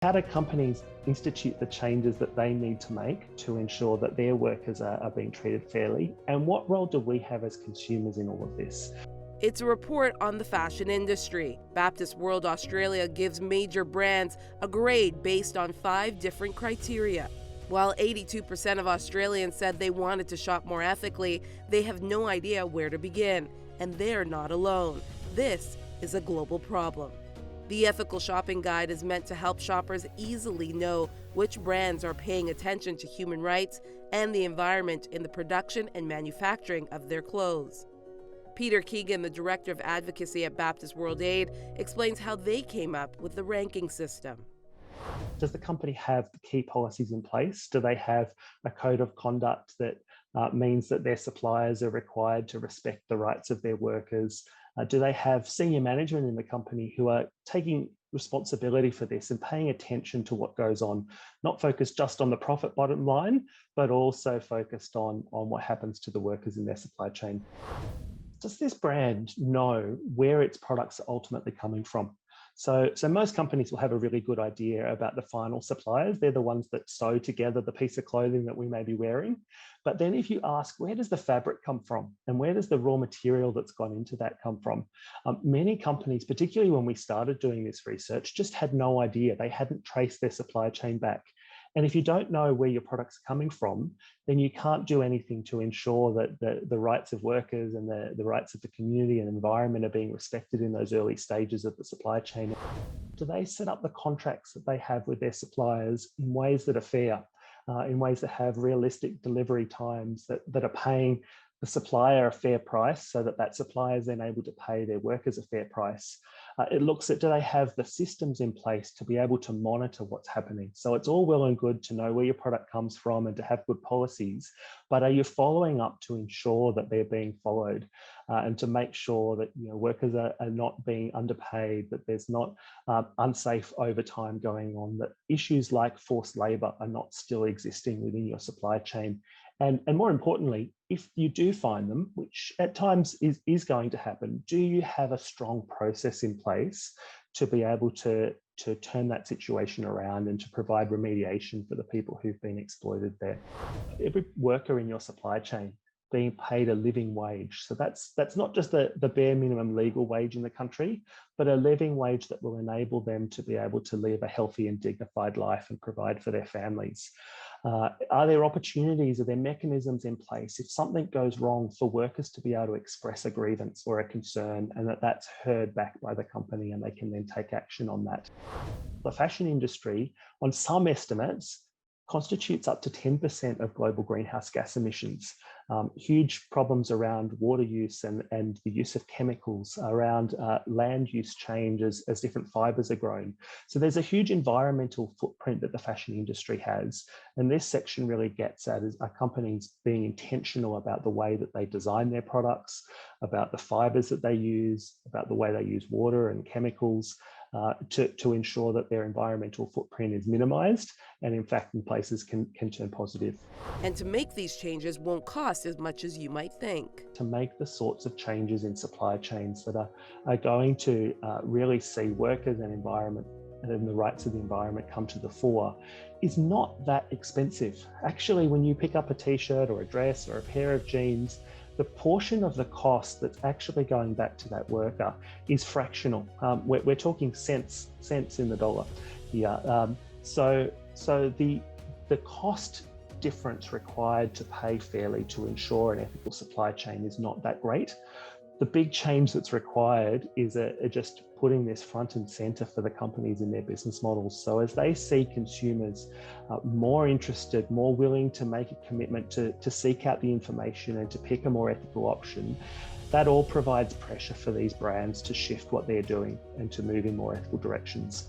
How do companies institute the changes that they need to make to ensure that their workers are being treated fairly? And what role do we have as consumers in all of this? It's a report on the fashion industry. Baptist World Australia gives major brands a grade based on 5 different criteria. While 82% of Australians said they wanted to shop more ethically, they have no idea where to begin. And they're not alone. This is a global problem. The Ethical Shopping Guide is meant to help shoppers easily know which brands are paying attention to human rights and the environment in the production and manufacturing of their clothes. Peter Keegan, the director of Advocacy at Baptist World Aid, explains how they came up with the ranking system. Does the company have the key policies in place? Do they have a code of conduct that means that their suppliers are required to respect the rights of their workers? Do they have senior management in the company who are taking responsibility for this and paying attention to what goes on, not focused just on the profit bottom line, but also focused on what happens to the workers in their supply chain? Does this brand know where its products are ultimately coming from? So most companies will have a really good idea about the final suppliers. They're the ones that sew together the piece of clothing that we may be wearing. But then if you ask, where does the fabric come from? And where does the raw material that's gone into that come from? Many companies, particularly when we started doing this research, just had no idea. They hadn't traced their supply chain back. And if you don't know where your products are coming from, then you can't do anything to ensure that the rights of workers and the rights of the community and environment are being respected in those early stages of the supply chain. Do they set up the contracts that they have with their suppliers in ways that are fair, in ways that have realistic delivery times, that are paying the supplier a fair price so that supplier is then able to pay their workers a fair price? It looks at, do they have the systems in place to be able to monitor what's happening? So it's all well and good to know where your product comes from and to have good policies, but are you following up to ensure that they're being followed and to make sure that workers are not being underpaid, that there's not unsafe overtime going on, that issues like forced labour are not still existing within your supply chain? And more importantly, if you do find them, which at times is going to happen, do you have a strong process in place to be able to turn that situation around and to provide remediation for the people who've been exploited there? Every worker in your supply chain being paid a living wage. So that's not just the bare minimum legal wage in the country, but a living wage that will enable them to be able to live a healthy and dignified life and provide for their families. Are there opportunities, are there mechanisms in place if something goes wrong for workers to be able to express a grievance or a concern and that's heard back by the company and they can then take action on that? The fashion industry, on some estimates, constitutes up to 10% of global greenhouse gas emissions. Huge problems around water use and the use of chemicals, around land use change as different fibres are grown. So there's a huge environmental footprint that the fashion industry has. And this section really gets at are companies being intentional about the way that they design their products, about the fibres that they use, about the way they use water and chemicals, to ensure that their environmental footprint is minimised and in fact in places can turn positive. And to make these changes won't cost as much as you might think. To make the sorts of changes in supply chains that are going to really see workers and environment and the rights of the environment come to the fore is not that expensive. Actually, when you pick up a t-shirt or a dress or a pair of jeans, the portion of the cost that's actually going back to that worker is fractional. We're talking cents in the dollar here. So the cost difference required to pay fairly to ensure an ethical supply chain is not that great. The big change that's required is just putting this front and center for the companies in their business models. So as they see consumers more interested, more willing to make a commitment to seek out the information and to pick a more ethical option, that all provides pressure for these brands to shift what they're doing and to move in more ethical directions.